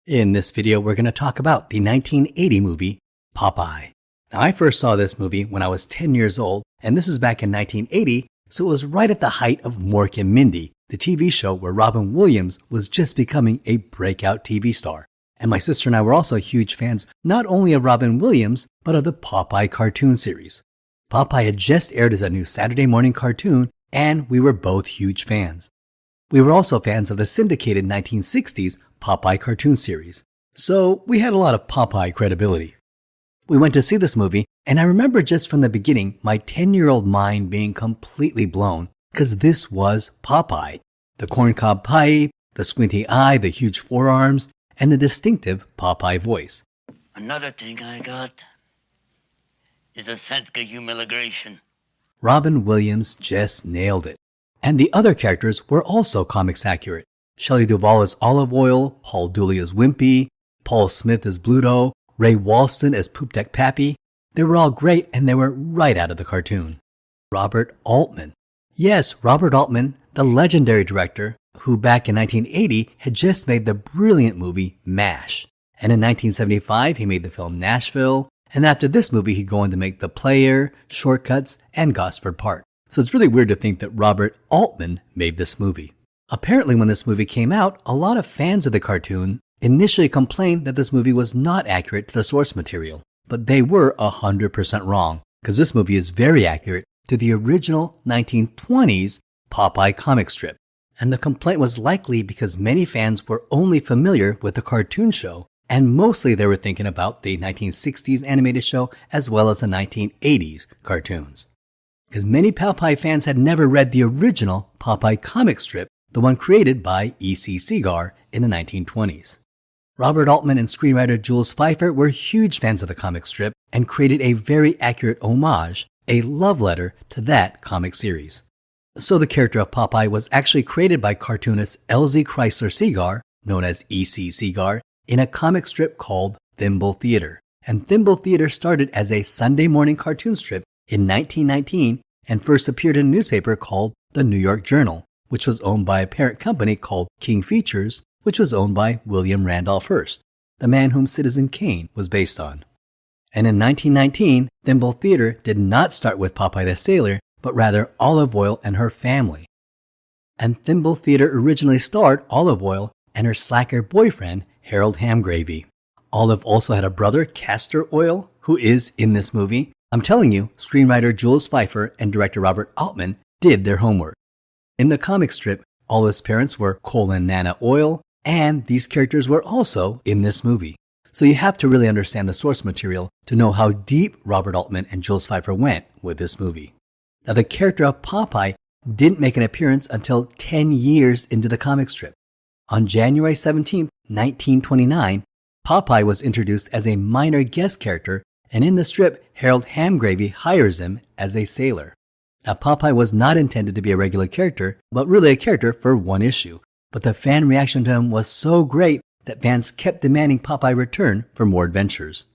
In this video, we're going to talk about the 1980 movie, Popeye. Now, I first saw this movie when I was 10 years old, and this was back in 1980, so it was right at the height of Mork and Mindy, the TV show where Robin Williams was just becoming a breakout TV star. And my sister and I were also huge fans not only of Robin Williams, but of the Popeye cartoon series. Popeye had just aired as a new Saturday morning cartoon, and we were both huge fans. We were also fans of the syndicated 1960s Popeye cartoon series, so we had a lot of Popeye credibility. We went to see this movie, and I remember just from the beginning my 10-year-old mind being completely blown, because this was Popeye. The corncob pipe, the squinty eye, the huge forearms, and the distinctive Popeye voice. Another thing I got is a sense of humiliation. Robin Williams just nailed it. And the other characters were also comics accurate. Shelley Duvall as Olive Oyl, Paul Dooley as Wimpy, Paul Smith as Bluto, Ray Walston as Poop Deck Pappy. They were all great, and they were right out of the cartoon. Robert Altman. Yes, Robert Altman, the legendary director who back in 1980 had just made the brilliant movie MASH. And in 1975 he made the film Nashville, and after this movie he'd go on to make The Player, Shortcuts, and Gosford Park. So it's really weird to think that Robert Altman made this movie. Apparently when this movie came out, a lot of fans of the cartoon initially complained that this movie was not accurate to the source material. But they were 100% wrong, because this movie is very accurate to the original 1920s Popeye comic strip. And the complaint was likely because many fans were only familiar with the cartoon show, and mostly they were thinking about the 1960s animated show as well as the 1980s cartoons. Because many Popeye fans had never read the original Popeye comic strip, the one created by E.C. Segar in the 1920s. Robert Altman and screenwriter Jules Feiffer were huge fans of the comic strip and created a very accurate homage, a love letter to that comic series. So the character of Popeye was actually created by cartoonist Elzie Crisler Segar, known as E.C. Segar, in a comic strip called Thimble Theater. And Thimble Theater started as a Sunday morning cartoon strip in 1919 and first appeared in a newspaper called the New York Journal, which was owned by a parent company called King Features, which was owned by William Randolph Hearst, the man whom Citizen Kane was based on. And in 1919, Thimble Theater did not start with Popeye the Sailor, but rather Olive Oyl and her family. And Thimble Theater originally starred Olive Oyl and her slacker boyfriend, Harold Hamgravy. Olive also had a brother, Castor Oyl, who is in this movie. I'm telling you, screenwriter Jules Feiffer and director Robert Altman did their homework. In the comic strip, Olive's parents were Cole and Nana Oyl, and these characters were also in this movie. So you have to really understand the source material to know how deep Robert Altman and Jules Feiffer went with this movie. Now, the character of Popeye didn't make an appearance until 10 years into the comic strip. On January 17, 1929, Popeye was introduced as a minor guest character, and in the strip, Harold Hamgravy hires him as a sailor. Now, Popeye was not intended to be a regular character, but really a character for one issue. But the fan reaction to him was so great that fans kept demanding Popeye return for more adventures.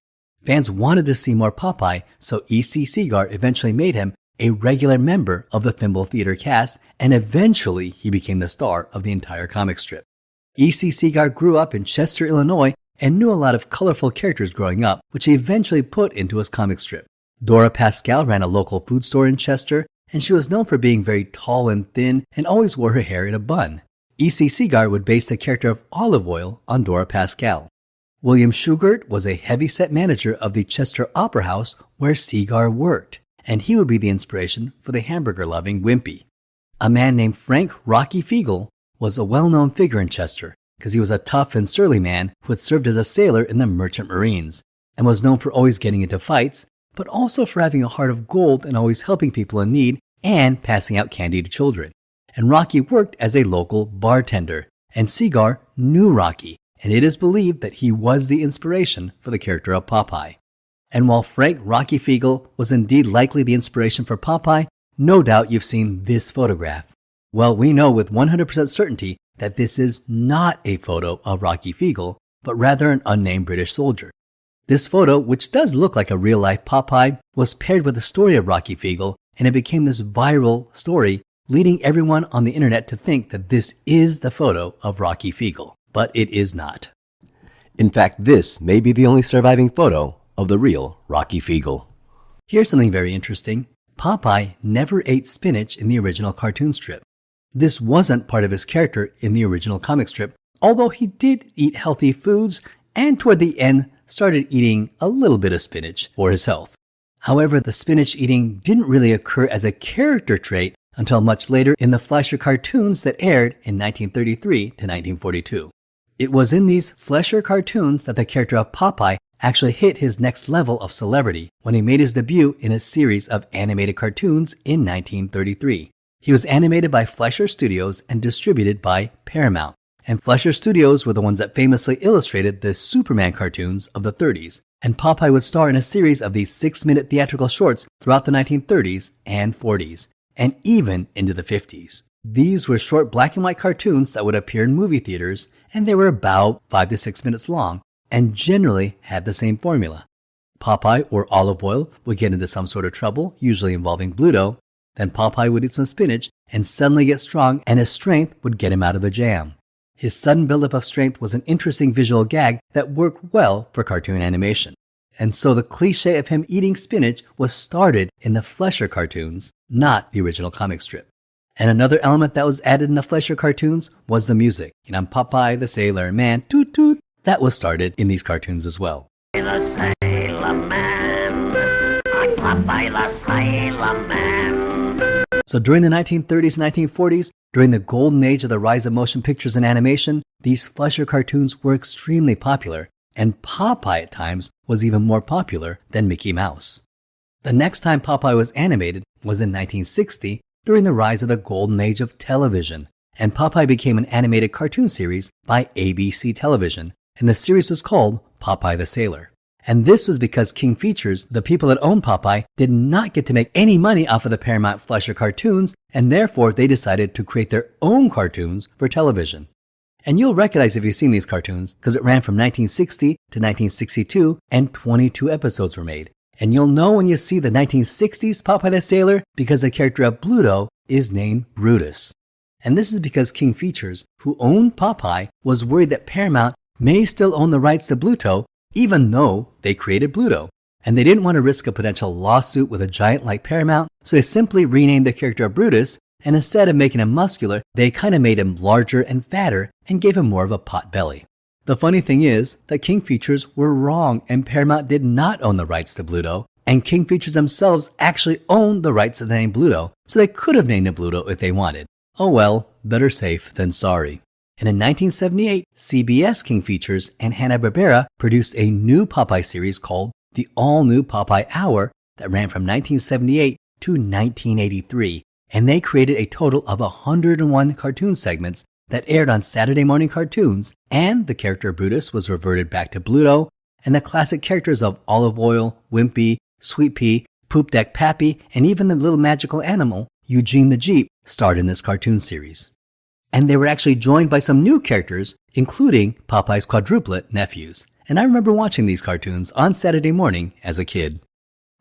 Fans wanted to see more Popeye, so E.C. Segar eventually made him a regular member of the Thimble Theater cast, and eventually he became the star of the entire comic strip. E.C. Segar grew up in Chester, Illinois, and knew a lot of colorful characters growing up, which he eventually put into his comic strip. Dora Pascal ran a local food store in Chester, and she was known for being very tall and thin and always wore her hair in a bun. E.C. Segar would base the character of Olive Oyl on Dora Pascal. William Shugart was a heavy-set manager of the Chester Opera House where Segar worked, and he would be the inspiration for the hamburger-loving Wimpy. A man named Frank Rocky Fiegel was a well-known figure in Chester because he was a tough and surly man who had served as a sailor in the Merchant Marines and was known for always getting into fights, but also for having a heart of gold and always helping people in need and passing out candy to children. And Rocky worked as a local bartender, and Segar knew Rocky, and it is believed that he was the inspiration for the character of Popeye. And while Frank Rocky Fiegel was indeed likely the inspiration for Popeye, no doubt you've seen this photograph. Well, we know with 100% certainty that this is not a photo of Rocky Fiegel, but rather an unnamed British soldier. This photo, which does look like a real-life Popeye, was paired with the story of Rocky Fiegel, and it became this viral story, leading everyone on the internet to think that this is the photo of Rocky Fiegel, but it is not. In fact, this may be the only surviving photo of the real Rocky Fiegel. Here's something very interesting. Popeye never ate spinach in the original cartoon strip. This wasn't part of his character in the original comic strip, although he did eat healthy foods and toward the end started eating a little bit of spinach for his health. However, the spinach eating didn't really occur as a character trait until much later in the Fleischer cartoons that aired in 1933 to 1942. It was in these Fleischer cartoons that the character of Popeye actually hit his next level of celebrity when he made his debut in a series of animated cartoons in 1933. He was animated by Fleischer Studios and distributed by Paramount. And Fleischer Studios were the ones that famously illustrated the Superman cartoons of the 30s. And Popeye would star in a series of these 6-minute theatrical shorts throughout the 1930s and 40s, and even into the 50s. These were short black and white cartoons that would appear in movie theaters, and they were about 5 to 6 minutes long, and generally had the same formula. Popeye or Olive Oyl would get into some sort of trouble, usually involving Bluto. Then Popeye would eat some spinach and suddenly get strong, and his strength would get him out of the jam. His sudden buildup of strength was an interesting visual gag that worked well for cartoon animation. And so the cliche of him eating spinach was started in the Fleischer cartoons, not the original comic strip. And another element that was added in the Fleischer cartoons was the music. Popeye the Sailor Man, toot toot, that was started in these cartoons as well. The Sailor Man, I'm Popeye the Sailor Man. So during the 1930s and 1940s, during the golden age of the rise of motion pictures and animation, these Fleischer cartoons were extremely popular, and Popeye at times was even more popular than Mickey Mouse. The next time Popeye was animated was in 1960 during the rise of the golden age of television, and Popeye became an animated cartoon series by ABC Television, and the series was called Popeye the Sailor. And this was because King Features, the people that owned Popeye, did not get to make any money off of the Paramount Fleischer cartoons, and therefore they decided to create their own cartoons for television. And you'll recognize if you've seen these cartoons, because it ran from 1960 to 1962, and 22 episodes were made. And you'll know when you see the 1960s Popeye the Sailor, because the character of Bluto is named Brutus. And this is because King Features, who owned Popeye, was worried that Paramount may still own the rights to Bluto, even though they created Bluto. And they didn't want to risk a potential lawsuit with a giant like Paramount, so they simply renamed the character of Brutus, and instead of making him muscular, they kind of made him larger and fatter and gave him more of a pot belly. The funny thing is that King Features were wrong, and Paramount did not own the rights to Bluto, and King Features themselves actually owned the rights to the name Bluto, so they could have named him Bluto if they wanted. Oh well, better safe than sorry. And in 1978, CBS King Features and Hanna-Barbera produced a new Popeye series called The All-New Popeye Hour that ran from 1978 to 1983. And they created a total of 101 cartoon segments that aired on Saturday morning cartoons. And the character Brutus was reverted back to Bluto, and the classic characters of Olive Oyl, Wimpy, Sweet Pea, Poop Deck Pappy, and even the little magical animal, Eugene the Jeep, starred in this cartoon series. And they were actually joined by some new characters, including Popeye's quadruplet nephews. And I remember watching these cartoons on Saturday morning as a kid.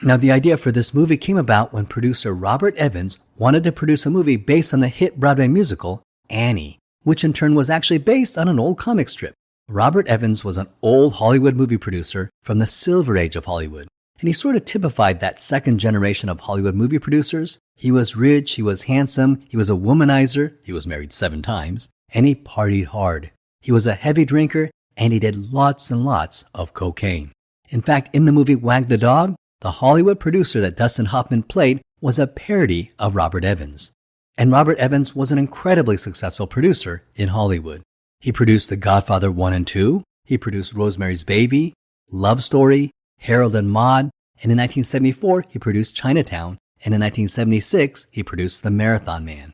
Now, the idea for this movie came about when producer Robert Evans wanted to produce a movie based on the hit Broadway musical, Annie, which in turn was actually based on an old comic strip. Robert Evans was an old Hollywood movie producer from the Silver Age of Hollywood, and he sort of typified that second generation of Hollywood movie producers. He was rich, he was handsome, he was a womanizer, he was married 7 times, and he partied hard. He was a heavy drinker, and he did lots and lots of cocaine. In fact, in the movie Wag the Dog, the Hollywood producer that Dustin Hoffman played was a parody of Robert Evans. And Robert Evans was an incredibly successful producer in Hollywood. He produced The Godfather 1 and 2, he produced Rosemary's Baby, Love Story, Harold and Maude, and in 1974 he produced Chinatown, and in 1976 he produced The Marathon Man.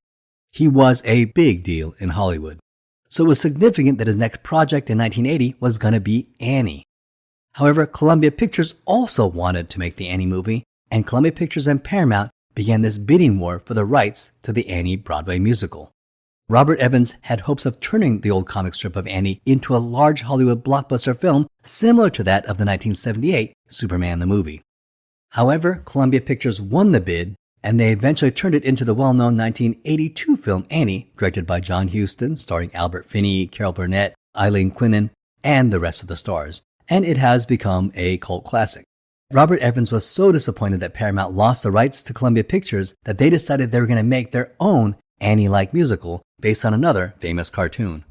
He was a big deal in Hollywood. So it was significant that his next project in 1980 was going to be Annie. However, Columbia Pictures also wanted to make the Annie movie, and Columbia Pictures and Paramount began this bidding war for the rights to the Annie Broadway musical. Robert Evans had hopes of turning the old comic strip of Annie into a large Hollywood blockbuster film similar to that of the 1978 Superman the movie. However, Columbia Pictures won the bid, and they eventually turned it into the well-known 1982 film Annie, directed by John Huston, starring Albert Finney, Carol Burnett, Eileen Quinlan, and the rest of the stars, and it has become a cult classic. Robert Evans was so disappointed that Paramount lost the rights to Columbia Pictures that they decided they were going to make their own Annie-like musical based on another famous cartoon.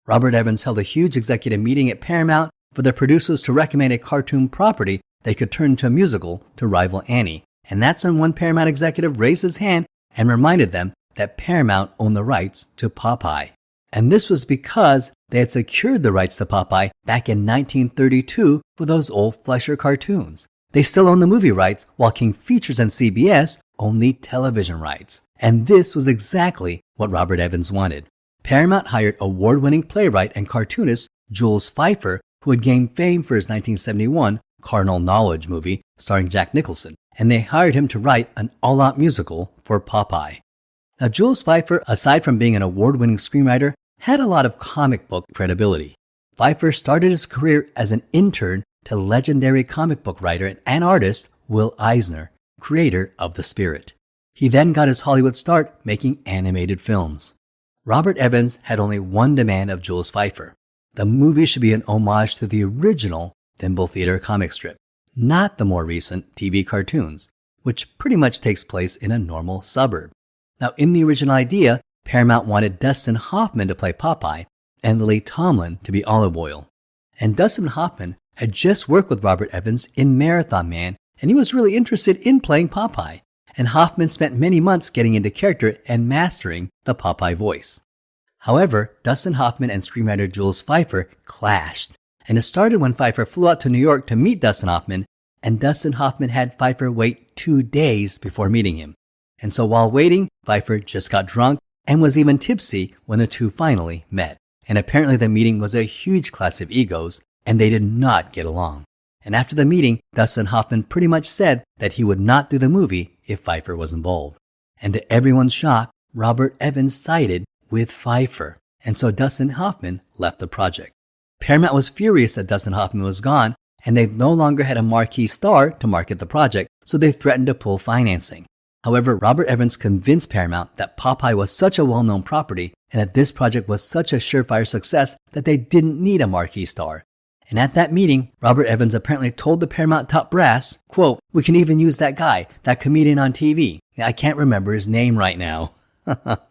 Robert Evans held a huge executive meeting at Paramount for their producers to recommend a cartoon property they could turn into a musical to rival Annie, and that's when one Paramount executive raised his hand and reminded them that Paramount owned the rights to Popeye. And this was because they had secured the rights to Popeye back in 1932 for those old Fleischer cartoons. They still own the movie rights, while King Features and CBS own the television rights. And this was exactly what Robert Evans wanted. Paramount hired award-winning playwright and cartoonist Jules Feiffer, who had gained fame for his 1971 Carnal Knowledge movie starring Jack Nicholson, and they hired him to write an all-out musical for Popeye. Now, Jules Feiffer, aside from being an award-winning screenwriter, had a lot of comic book credibility. Feiffer started his career as an intern to legendary comic book writer and artist Will Eisner, creator of The Spirit. He then got his Hollywood start making animated films. Robert Evans had only one demand of Jules Feiffer. The movie should be an homage to the original Thimble Theater comic strip, not the more recent TV cartoons, which pretty much takes place in a normal suburb. Now, in the original idea, Paramount wanted Dustin Hoffman to play Popeye and Lily Tomlin to be Olive Oyl. And Dustin Hoffman had just worked with Robert Evans in Marathon Man, and he was really interested in playing Popeye. And Hoffman spent many months getting into character and mastering the Popeye voice. However, Dustin Hoffman and screenwriter Jules Feiffer clashed, and it started when Feiffer flew out to New York to meet Dustin Hoffman, and Dustin Hoffman had Feiffer wait 2 days before meeting him. And so while waiting, Feiffer just got drunk and was even tipsy when the two finally met. And apparently the meeting was a huge clash of egos, and they did not get along. And after the meeting, Dustin Hoffman pretty much said that he would not do the movie if Feiffer was involved. And to everyone's shock, Robert Evans sided with Feiffer. And so Dustin Hoffman left the project. Paramount was furious that Dustin Hoffman was gone, and they no longer had a marquee star to market the project, so they threatened to pull financing. However, Robert Evans convinced Paramount that Popeye was such a well-known property and that this project was such a surefire success that they didn't need a marquee star. And at that meeting, Robert Evans apparently told the Paramount top brass, quote, "We can even use that guy, that comedian on TV. I can't remember his name right now,"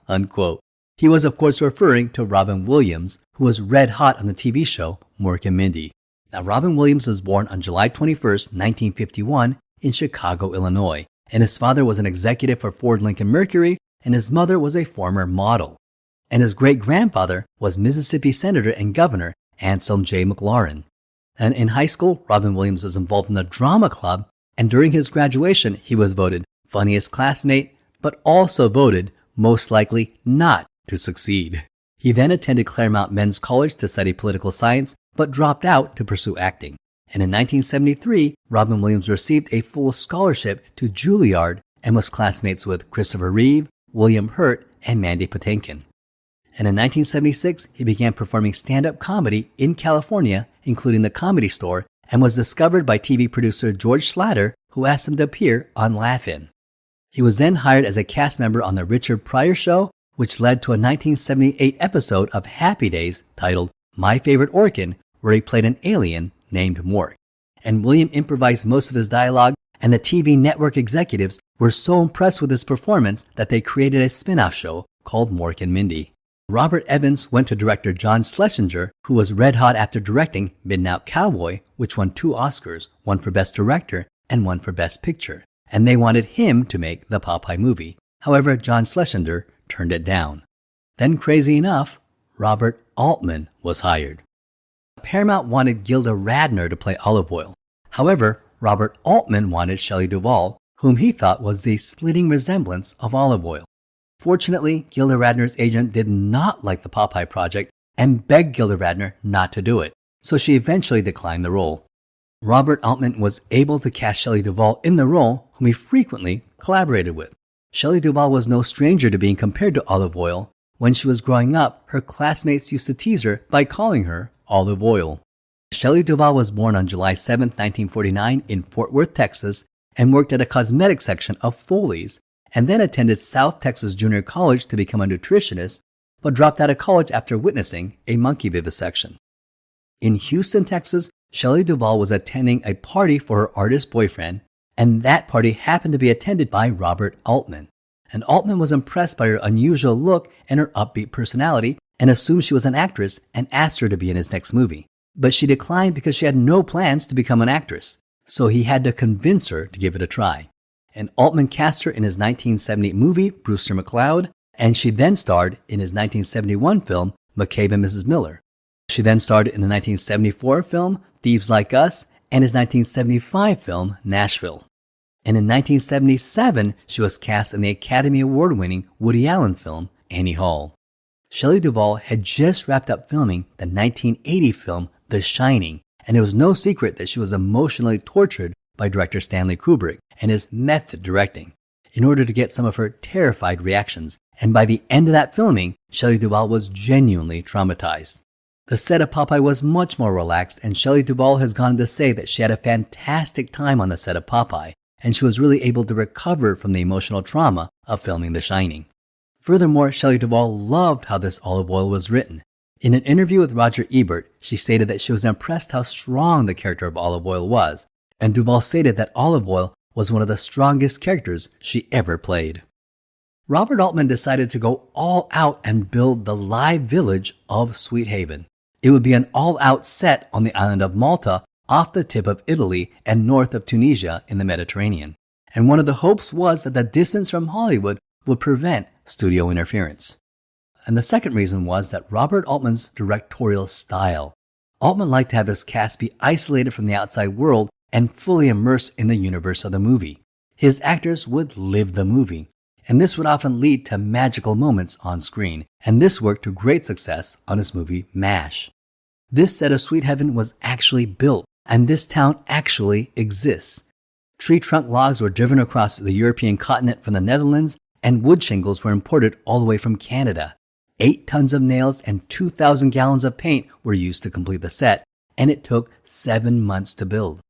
unquote. He was, of course, referring to Robin Williams, who was red hot on the TV show Mork and Mindy. Now, Robin Williams was born on July 21st, 1951 in Chicago, Illinois. And his father was an executive for Ford Lincoln Mercury, and his mother was a former model. And his great-grandfather was Mississippi Senator and Governor Anselm J. McLaurin. And in high school, Robin Williams was involved in the drama club, and during his graduation, he was voted funniest classmate, but also voted most likely not to succeed. He then attended Claremont Men's College to study political science, but dropped out to pursue acting. And in 1973, Robin Williams received a full scholarship to Juilliard and was classmates with Christopher Reeve, William Hurt, and Mandy Patinkin. And in 1976, he began performing stand-up comedy in California, including The Comedy Store, and was discovered by TV producer George Schlatter, who asked him to appear on Laugh-In. He was then hired as a cast member on The Richard Pryor Show, which led to a 1978 episode of Happy Days titled My Favorite Orkin, where he played an alien named Mork. And William improvised most of his dialogue, and the TV network executives were so impressed with his performance that they created a spin-off show called Mork and Mindy. Robert Evans went to director John Schlesinger, who was red hot after directing Midnight Cowboy, which won 2 Oscars, one for Best Director and one for Best Picture. And they wanted him to make the Popeye movie. However, John Schlesinger turned it down. Then, crazy enough, Robert Altman was hired. Paramount wanted Gilda Radner to play Olive Oyl. However, Robert Altman wanted Shelley Duvall, whom he thought was the splitting resemblance of Olive Oyl. Fortunately, Gilda Radner's agent did not like the Popeye project and begged Gilda Radner not to do it, so she eventually declined the role. Robert Altman was able to cast Shelley Duvall in the role, whom he frequently collaborated with. Shelley Duvall was no stranger to being compared to Olive Oyl. When she was growing up, her classmates used to tease her by calling her Olive Oyl. Shelley Duvall was born on July 7, 1949 in Fort Worth, Texas, and worked at a cosmetic section of Foley's, and then attended South Texas Junior College to become a nutritionist, but dropped out of college after witnessing a monkey vivisection. In Houston, Texas, Shelley Duvall was attending a party for her artist boyfriend, and that party happened to be attended by Robert Altman. And Altman was impressed by her unusual look and her upbeat personality and assumed she was an actress and asked her to be in his next movie. But she declined because she had no plans to become an actress, so he had to convince her to give it a try. And Altman cast her in his 1970 movie, Brewster McCloud, and she then starred in his 1971 film, McCabe and Mrs. Miller. She then starred in the 1974 film, Thieves Like Us, and his 1975 film, Nashville. And in 1977, she was cast in the Academy Award-winning Woody Allen film, Annie Hall. Shelley Duvall had just wrapped up filming the 1980 film, The Shining, and it was no secret that she was emotionally tortured by director Stanley Kubrick and his method directing in order to get some of her terrified reactions. And by the end of that filming, Shelley Duvall was genuinely traumatized. The set of Popeye was much more relaxed, and Shelley Duvall has gone on to say that she had a fantastic time on the set of Popeye, and she was really able to recover from the emotional trauma of filming The Shining. Furthermore, Shelley Duvall loved how this Olive Oyl was written. In an interview with Roger Ebert, she stated that she was impressed how strong the character of Olive Oyl was, and Duvall stated that Olive Oyl was one of the strongest characters she ever played. Robert Altman decided to go all out and build the live village of Sweethaven. It would be an all-out set on the island of Malta off the tip of Italy and north of Tunisia in the Mediterranean. And one of the hopes was that the distance from Hollywood would prevent studio interference. And the second reason was that Robert Altman's directorial style. Altman liked to have his cast be isolated from the outside world and fully immersed in the universe of the movie. His actors would live the movie, and this would often lead to magical moments on screen, and this worked to great success on his movie MASH. This set of Sweethaven was actually built, and this town actually exists. Tree trunk logs were driven across the European continent from the Netherlands, and wood shingles were imported all the way from Canada. 8 tons of nails and 2,000 gallons of paint were used to complete the set, and it took 7 months to build.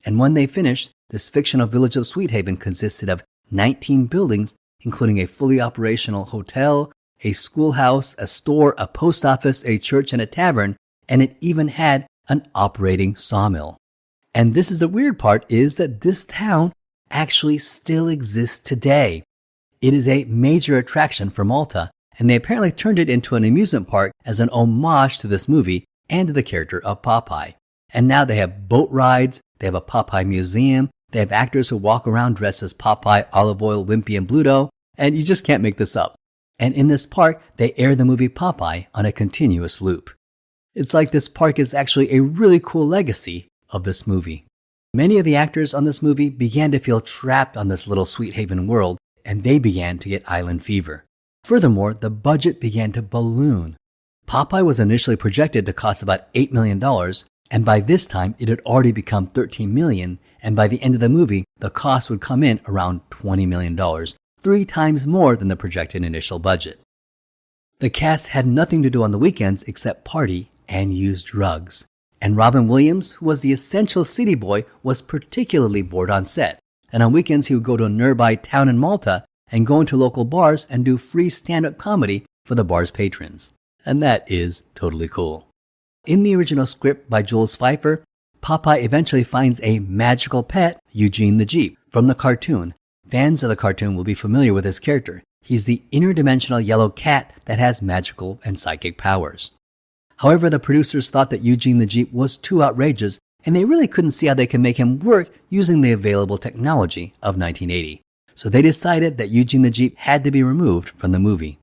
And when they finished, this fictional village of Sweethaven consisted of 19 buildings, including a fully operational hotel, a schoolhouse, a store, a post office, a church, and a tavern, and it even had an operating sawmill. And this is the weird part, is that this town actually still exists today. It is a major attraction for Malta, and they apparently turned it into an amusement park as an homage to this movie and to the character of Popeye. And now they have boat rides, they have a Popeye museum, they have actors who walk around dressed as Popeye, Olive Oyl, Wimpy, and Bluto, and you just can't make this up. And in this park, they air the movie Popeye on a continuous loop. It's like this park is actually a really cool legacy of this movie. Many of the actors on this movie began to feel trapped on this little Sweethaven world, and they began to get island fever. Furthermore, the budget began to balloon. Popeye was initially projected to cost about $8 million, and by this time it had already become $13 million, and by the end of the movie, the cost would come in around $20 million, 3 times more than the projected initial budget. The cast had nothing to do on the weekends except party and use drugs. And Robin Williams, who was the essential city boy, was particularly bored on set. And on weekends, he would go to a nearby town in Malta and go into local bars and do free stand-up comedy for the bar's patrons. And that is totally cool. In the original script by Jules Pfeiffer, Popeye eventually finds a magical pet, Eugene the Jeep, from the cartoon. Fans of the cartoon will be familiar with this character. He's the interdimensional yellow cat that has magical and psychic powers. However, the producers thought that Eugene the Jeep was too outrageous, and they really couldn't see how they could make him work using the available technology of 1980. So they decided that Eugene the Jeep had to be removed from the movie.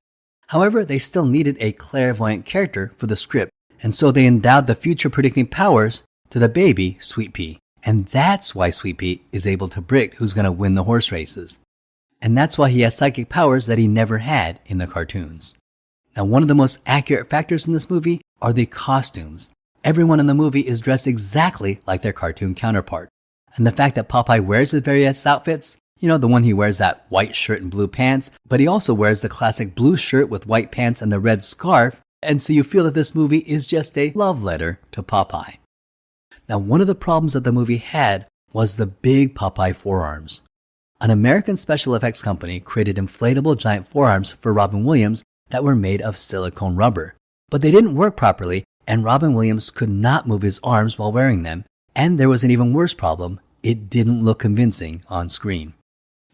However, they still needed a clairvoyant character for the script, and so they endowed the future-predicting powers to the baby Sweet Pea. And that's why Sweet Pea is able to predict who's going to win the horse races. And that's why he has psychic powers that he never had in the cartoons. Now, one of the most accurate factors in this movie are the costumes. Everyone in the movie is dressed exactly like their cartoon counterpart. And the fact that Popeye wears his various outfits, the one he wears that white shirt and blue pants, but he also wears the classic blue shirt with white pants and the red scarf, and so you feel that this movie is just a love letter to Popeye. Now, one of the problems that the movie had was the big Popeye forearms. An American special effects company created inflatable giant forearms for Robin Williams that were made of silicone rubber, but they didn't work properly and Robin Williams could not move his arms while wearing them, and there was an even worse problem: it didn't look convincing on screen.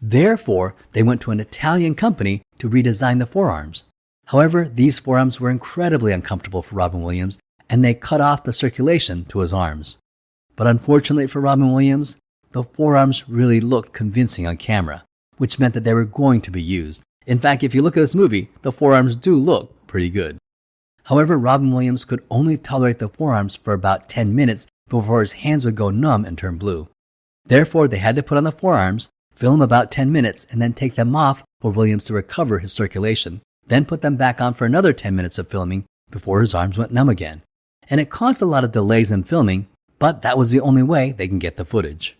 Therefore, they went to an Italian company to redesign the forearms. However, these forearms were incredibly uncomfortable for Robin Williams, and they cut off the circulation to his arms. But unfortunately for Robin Williams, the forearms really looked convincing on camera, which meant that they were going to be used. In fact, if you look at this movie, the forearms do look pretty good. However, Robin Williams could only tolerate the forearms for about 10 minutes before his hands would go numb and turn blue. Therefore, they had to put on the forearms, film about 10 minutes, and then take them off for Williams to recover his circulation, then put them back on for another 10 minutes of filming before his arms went numb again. And it caused a lot of delays in filming, but that was the only way they can get the footage.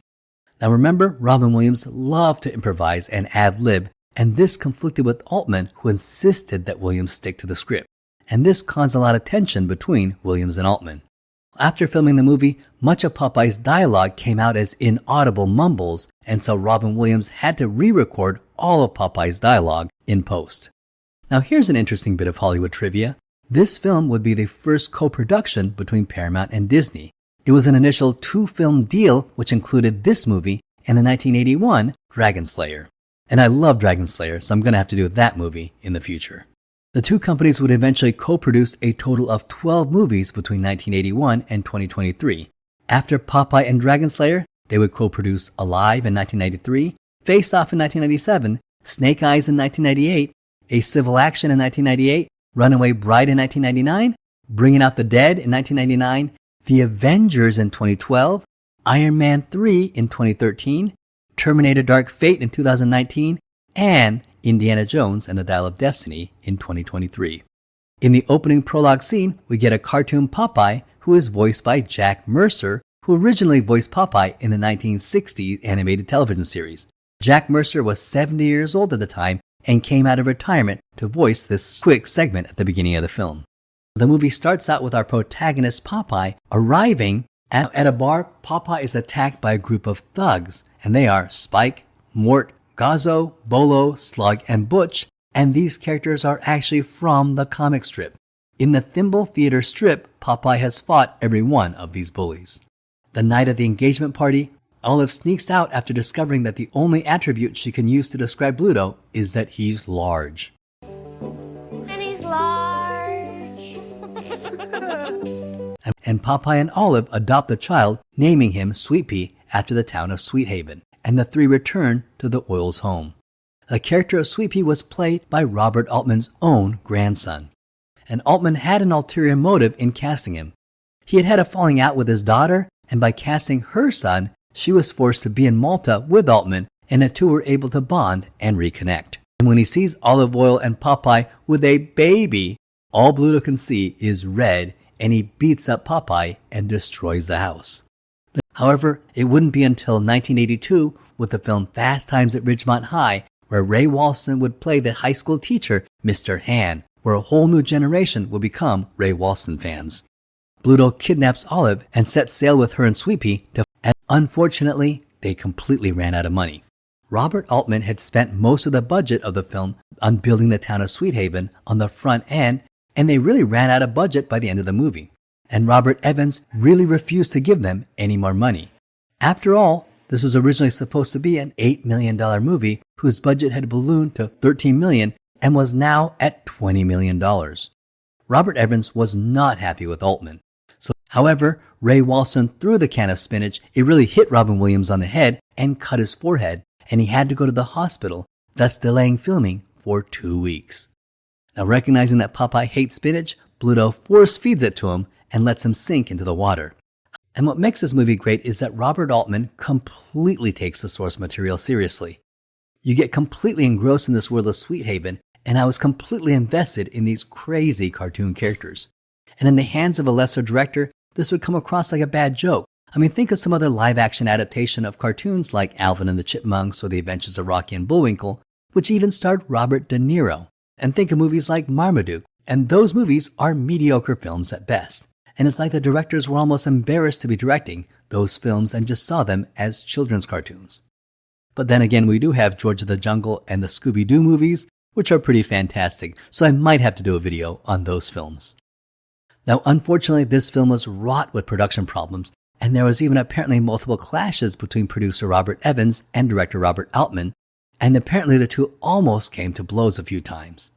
Now remember, Robin Williams loved to improvise and ad-lib, and this conflicted with Altman, who insisted that Williams stick to the script. And this caused a lot of tension between Williams and Altman. After filming the movie, much of Popeye's dialogue came out as inaudible mumbles, and so Robin Williams had to re-record all of Popeye's dialogue in post. Now here's an interesting bit of Hollywood trivia. This film would be the first co-production between Paramount and Disney. It was an initial 2-film deal which included this movie and the 1981 Dragon Slayer. And I love Dragon Slayer, so I'm going to have to do that movie in the future. The two companies would eventually co-produce a total of 12 movies between 1981 and 2023. After Popeye and Dragon Slayer, they would co-produce Alive in 1993, Face Off in 1997, Snake Eyes in 1998, A Civil Action in 1998, Runaway Bride in 1999, Bringing Out the Dead in 1999, The Avengers in 2012, Iron Man 3 in 2013, Terminator Dark Fate in 2019, and Indiana Jones and the Dial of Destiny in 2023. In the opening prologue scene, we get a cartoon Popeye who is voiced by Jack Mercer, who originally voiced Popeye in the 1960s animated television series. Jack Mercer was 70 years old at the time and came out of retirement to voice this quick segment at the beginning of the film. The movie starts out with our protagonist Popeye arriving at a bar. Popeye is attacked by a group of thugs, and they are Spike, Mort, Gazzo, Bolo, Slug, and Butch, and these characters are actually from the comic strip. In the Thimble Theater strip, Popeye has fought every one of these bullies. The night of the engagement party, Olive sneaks out after discovering that the only attribute she can use to describe Bluto is that he's large. And he's large. And Popeye and Olive adopt the child, naming him Sweet Pea after the town of Sweethaven, and the three return to the Oyls' home. The character of Sweet Pea was played by Robert Altman's own grandson. And Altman had an ulterior motive in casting him. He had had a falling out with his daughter, and by casting her son, she was forced to be in Malta with Altman, and the two were able to bond and reconnect. And when he sees Olive Oyl and Popeye with a baby, all Bluto can see is red, and he beats up Popeye and destroys the house. However, it wouldn't be until 1982 with the film Fast Times at Ridgemont High where Ray Walston would play the high school teacher, Mr. Han, where a whole new generation would become Ray Walston fans. Bluto kidnaps Olive and sets sail with her and Sweet Pea and unfortunately, they completely ran out of money. Robert Altman had spent most of the budget of the film on building the town of Sweethaven on the front end, and they really ran out of budget by the end of the movie. And Robert Evans really refused to give them any more money. After all, this was originally supposed to be an $8 million movie whose budget had ballooned to $13 million and was now at $20 million. Robert Evans was not happy with Altman. However, Ray Walston threw the can of spinach. It really hit Robin Williams on the head and cut his forehead, and he had to go to the hospital, thus delaying filming for 2 weeks. Now, recognizing that Popeye hates spinach, Bluto force feeds it to him and lets him sink into the water. And what makes this movie great is that Robert Altman completely takes the source material seriously. You get completely engrossed in this world of Sweethaven, and I was completely invested in these crazy cartoon characters. And in the hands of a lesser director, this would come across like a bad joke. I mean, think of some other live-action adaptation of cartoons like Alvin and the Chipmunks or The Adventures of Rocky and Bullwinkle, which even starred Robert De Niro. And think of movies like Marmaduke, and those movies are mediocre films at best. And it's like the directors were almost embarrassed to be directing those films and just saw them as children's cartoons. But then again, we do have George of the Jungle and the Scooby-Doo movies, which are pretty fantastic, so I might have to do a video on those films. Now, unfortunately, this film was wrought with production problems, and there was even apparently multiple clashes between producer Robert Evans and director Robert Altman, and apparently the two almost came to blows a few times.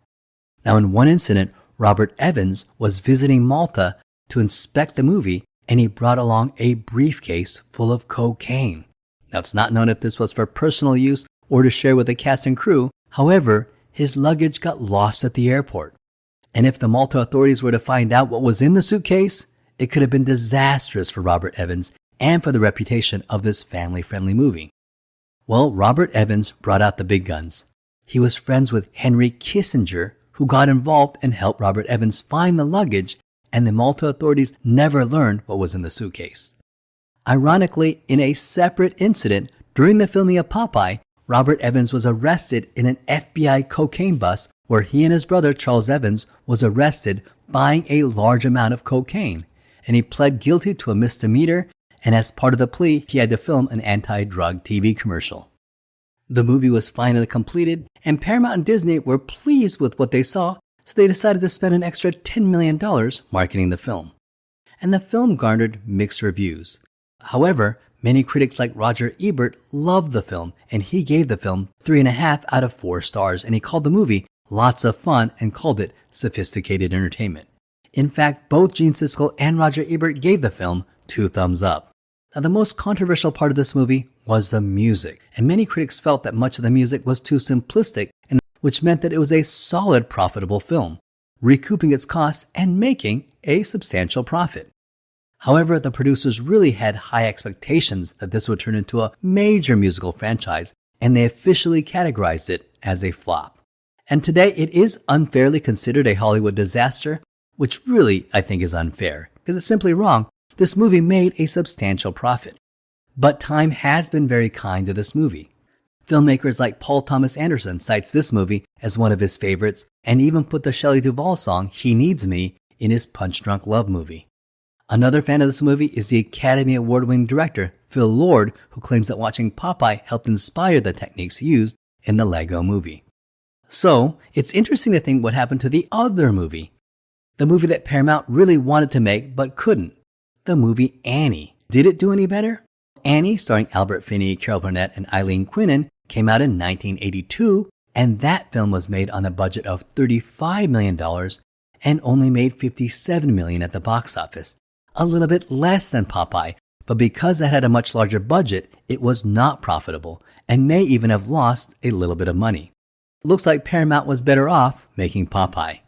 Now, in one incident, Robert Evans was visiting Malta to inspect the movie, and he brought along a briefcase full of cocaine. Now, it's not known if this was for personal use or to share with the cast and crew. However, his luggage got lost at the airport. And if the Malta authorities were to find out what was in the suitcase, it could have been disastrous for Robert Evans and for the reputation of this family-friendly movie. Well, Robert Evans brought out the big guns. He was friends with Henry Kissinger, who got involved and helped Robert Evans find the luggage, and the Malta authorities never learned what was in the suitcase. Ironically, in a separate incident, during the filming of Popeye, Robert Evans was arrested in an FBI cocaine bust where he and his brother Charles Evans was arrested buying a large amount of cocaine, and he pled guilty to a misdemeanor, and as part of the plea, he had to film an anti-drug TV commercial. The movie was finally completed, and Paramount and Disney were pleased with what they saw, so they decided to spend an extra $10 million marketing the film. And the film garnered mixed reviews. However, many critics like Roger Ebert loved the film, and he gave the film 3.5 out of 4 stars, and he called the movie lots of fun and called it sophisticated entertainment. In fact, both Gene Siskel and Roger Ebert gave the film 2 thumbs up. Now, the most controversial part of this movie was the music, and many critics felt that much of the music was too simplistic, and which meant that it was a solid, profitable film, recouping its costs and making a substantial profit. However, the producers really had high expectations that this would turn into a major musical franchise, and they officially categorized it as a flop. And today, it is unfairly considered a Hollywood disaster, which really I think is unfair, because it's simply wrong. This movie made a substantial profit. But time has been very kind to this movie. Filmmakers like Paul Thomas Anderson cites this movie as one of his favorites and even put the Shelley Duvall song He Needs Me in his Punch Drunk Love movie. Another fan of this movie is the Academy Award-winning director Phil Lord, who claims that watching Popeye helped inspire the techniques used in the Lego movie. So, it's interesting to think what happened to the other movie. The movie that Paramount really wanted to make but couldn't. The movie Annie. Did it do any better? Annie, starring Albert Finney, Carol Burnett, and Eileen Quinnen, came out in 1982, and that film was made on a budget of $35 million and only made $57 million at the box office. A little bit less than Popeye, but because it had a much larger budget, it was not profitable and may even have lost a little bit of money. It looks like Paramount was better off making Popeye.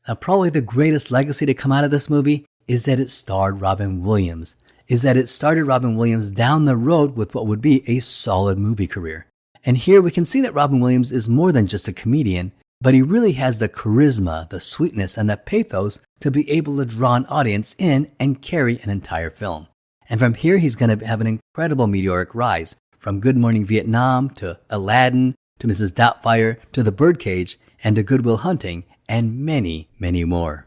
Now, probably the greatest legacy to come out of this movie is that it starred Robin Williams, started Robin Williams down the road with what would be a solid movie career. And here we can see that Robin Williams is more than just a comedian, but he really has the charisma, the sweetness, and the pathos to be able to draw an audience in and carry an entire film. And from here, he's going to have an incredible meteoric rise, from Good Morning Vietnam to Aladdin to Mrs. Doubtfire to The Birdcage and to Good Will Hunting and many, many more.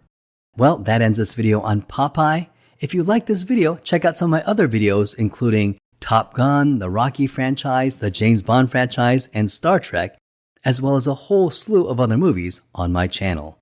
Well, that ends this video on Popeye. If you like this video, check out some of my other videos, including Top Gun, the Rocky franchise, the James Bond franchise, and Star Trek, as well as a whole slew of other movies on my channel.